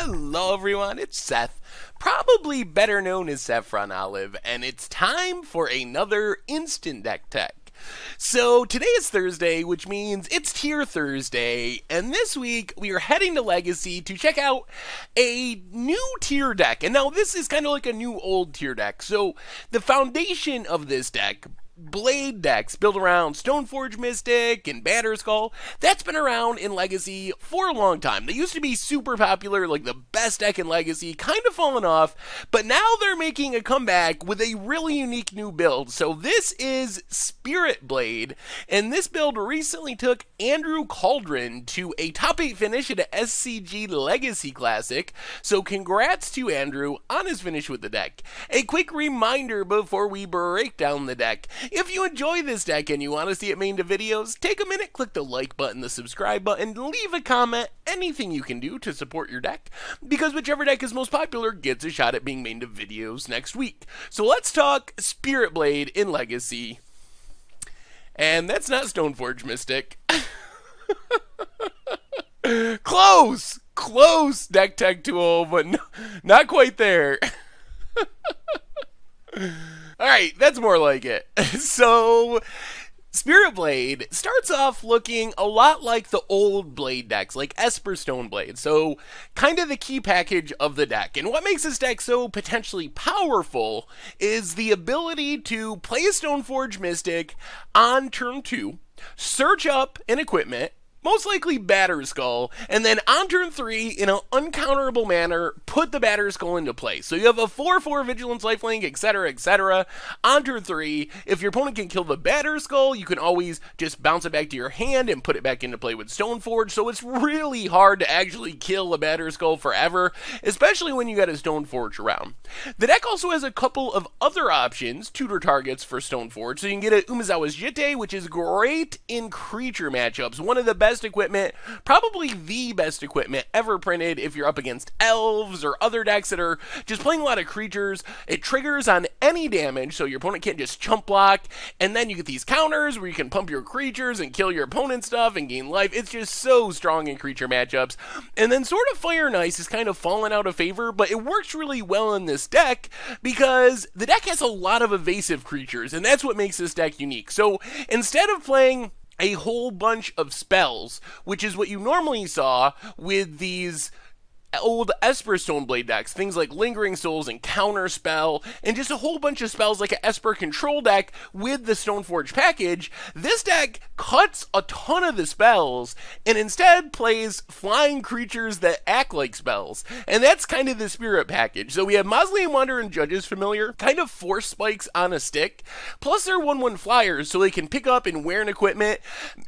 Hello everyone, it's Seth, probably better known as Saffron Olive, and it's time for another Instant Deck Tech. So today is Thursday, which means it's Tier Thursday, and this week we are heading to Legacy to check out a new tier deck. And now this is kind of like a new old tier deck. So the foundation of this deck, Blade decks built around Stoneforge Mystic and Batterskull, that's been around in Legacy for a long time. They used to be super popular, like the best deck in Legacy, kind of fallen off, but now they're making a comeback with a really unique new build. So this is Stoneblade, and this build recently took Andrew Cauldron to a top 8 finish at a SCG Legacy Classic, so congrats to Andrew on his finish with the deck. A quick reminder before we break down the deck: if you enjoy this deck and you want to see it made into videos, take a minute, click the like button, the subscribe button, leave a comment, anything you can do to support your deck, because whichever deck is most popular gets a shot at being made into videos next week. So let's talk Stoneblade in Legacy. And that's not Stoneforge Mystic. Close! Close, Deck Tech 2.0, but no, not quite there. Alright, that's more like it. So, Stoneblade starts off looking a lot like the old Blade decks, like Esper Stoneblade. So, kind of the key package of the deck. And what makes this deck so potentially powerful is the ability to play a Stoneforge Mystic on turn 2, search up an equipment, most likely Batterskull, and then on turn 3, in an uncounterable manner, put the Batterskull into play. So you have a 4/4 Vigilance, Lifelink, etc., etc. On turn 3, if your opponent can kill the Batterskull, you can always just bounce it back to your hand and put it back into play with Stoneforge. So it's really hard to actually kill a Batterskull forever, especially when you got a Stoneforge around. The deck also has a couple of other options, tutor targets for Stoneforge. So you can get a Umezawa's Jitte, which is great in creature matchups. One of the best equipment, probably the best equipment ever printed if you're up against elves or other decks that are just playing a lot of creatures. It triggers on any damage, so your opponent can't just chump block, and then you get these counters where you can pump your creatures and kill your opponent's stuff and gain life. It's just so strong in creature matchups. And then Sword of Fire and Ice has kind of fallen out of favor, but it works really well in this deck because the deck has a lot of evasive creatures, and that's what makes this deck unique. So instead of playing a whole bunch of spells, which is what you normally saw with these old Esper Stoneblade decks, things like Lingering Souls and Counterspell, and just a whole bunch of spells like an Esper control deck with the Stoneforge package, this deck cuts a ton of the spells and instead plays flying creatures that act like spells. And that's kind of the spirit package. So we have Mausoleum Wanderer and Judge's Familiar, kind of force spikes on a stick, plus they're 1/1 flyers, so they can pick up and wear an equipment.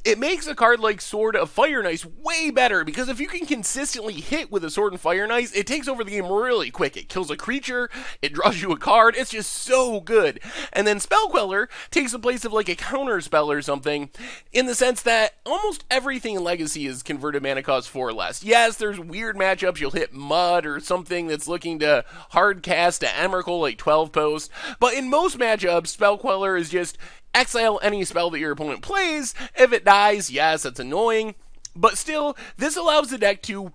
It makes a card like Sword of Fire and Ice way better, because if you can consistently hit with a Sword and Fire and Ice, it takes over the game really quick. It kills a creature, it draws you a card, it's just so good. And then Spell Queller takes the place of like a counter spell or something, in the sense that almost everything in Legacy is converted mana cost 4 or less. Yes, there's weird matchups, you'll hit Mud or something that's looking to hard cast a Emrakul like 12 post, but in most matchups, Spell Queller is just exile any spell that your opponent plays. If it dies, yes, that's annoying, but still, this allows the deck to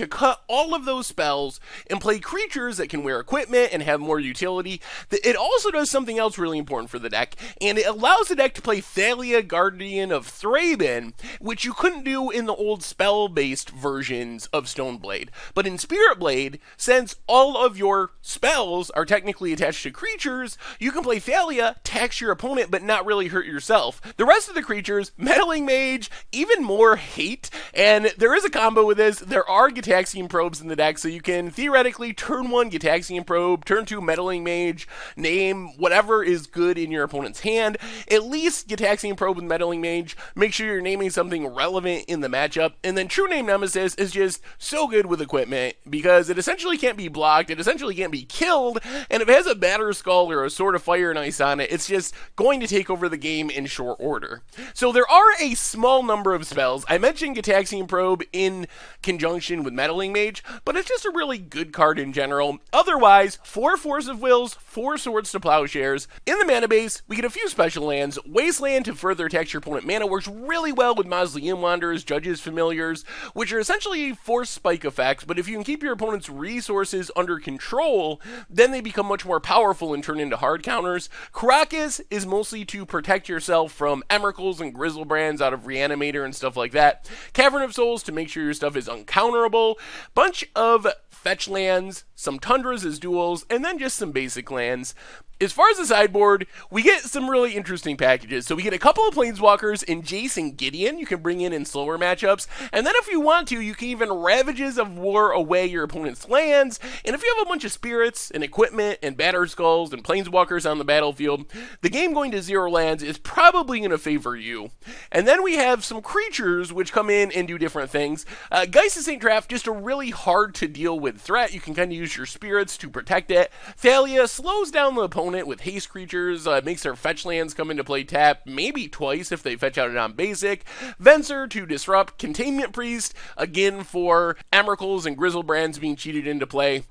cut all of those spells and play creatures that can wear equipment and have more utility. It also does something else really important for the deck, and it allows the deck to play Thalia, Guardian of Thraben, which you couldn't do in the old spell-based versions of Stoneblade. But in Stoneblade, since all of your spells are technically attached to creatures, you can play Thalia, tax your opponent, but not really hurt yourself. The rest of the creatures, Meddling Mage, even more hate, and there is a combo with this. There are Gitaxian Probes in the deck, so you can theoretically turn 1 Gitaxian Probe, turn 2 Meddling Mage, name whatever is good in your opponent's hand. At least Gitaxian Probe with Meddling Mage, make sure you're naming something relevant in the matchup. And then True Name Nemesis is just so good with equipment, because it essentially can't be blocked, it essentially can't be killed, and if it has a Batterskull or a Sword of Fire and Ice on it, it's just going to take over the game in short order. So there are a small number of spells. I mentioned Gitaxian Probe in conjunction with Meddling Mage, but it's just a really good card in general. Otherwise, 4 Force of Wills, 4 Swords to Plowshares. In the mana base, we get a few special lands. Wasteland to further attack your opponent mana works really well with Mausoleum Wanderers, Judge's Familiars, which are essentially force spike effects, but if you can keep your opponent's resources under control, then they become much more powerful and turn into hard counters. Karakas is mostly to protect yourself from Emeralds and Grizzlebrands out of Reanimator and stuff like that. Cavern of Souls to make sure your stuff is uncounterable. Bunch of fetch lands, some Tundras as duels, and then just some basic lands. As far as the sideboard, we get some really interesting packages. So we get a couple of Planeswalkers in Jace and Gideon you can bring in slower matchups. And then if you want to, you can even Ravages of War away your opponent's lands. And if you have a bunch of spirits and equipment and Batterskulls and Planeswalkers on the battlefield, the game going to 0 lands is probably going to favor you. And then we have some creatures which come in and do different things. Geist of St. Draft, just a really hard to deal with threat. You can kind of use your spirits to protect it. Thalia slows down the opponent with haste creatures, makes their fetch lands come into play tap, maybe twice if they fetch out it on basic. Venser to disrupt. Containment Priest, again for Emeralds and Grizzlebrands being cheated into play.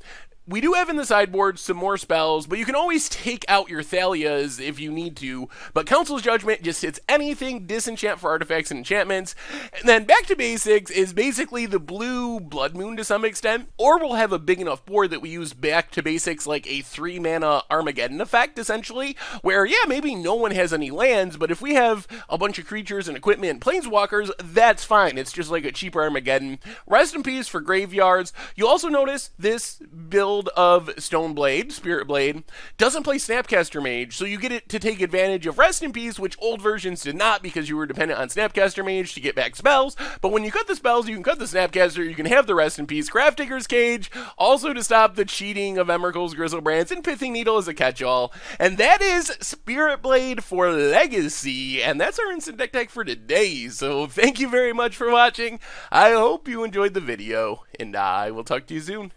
We do have in the sideboard some more spells, but you can always take out your Thalias if you need to. But Council's Judgment just hits anything, disenchant for artifacts and enchantments. And then Back to Basics is basically the blue Blood Moon to some extent. Or we'll have a big enough board that we use Back to Basics like a 3-mana Armageddon effect, essentially. Where, yeah, maybe no one has any lands, but if we have a bunch of creatures and equipment and Planeswalkers, that's fine. It's just like a cheaper Armageddon. Rest in peace for graveyards. You'll also notice this build of Stoneblade, Spirit Blade, doesn't play Snapcaster Mage, so you get it to take advantage of Rest in Peace, which old versions did not because you were dependent on Snapcaster Mage to get back spells. But when you cut the spells, you can cut the Snapcaster, you can have the Rest in Peace. Gravedigger's Cage, also to stop the cheating of Emeralds, Grizzlebrands, and Pithing Needle as a catch-all. And that is Spirit Blade for Legacy, and that's our instant deck tech for today. So thank you very much for watching. I hope you enjoyed the video, and I will talk to you soon.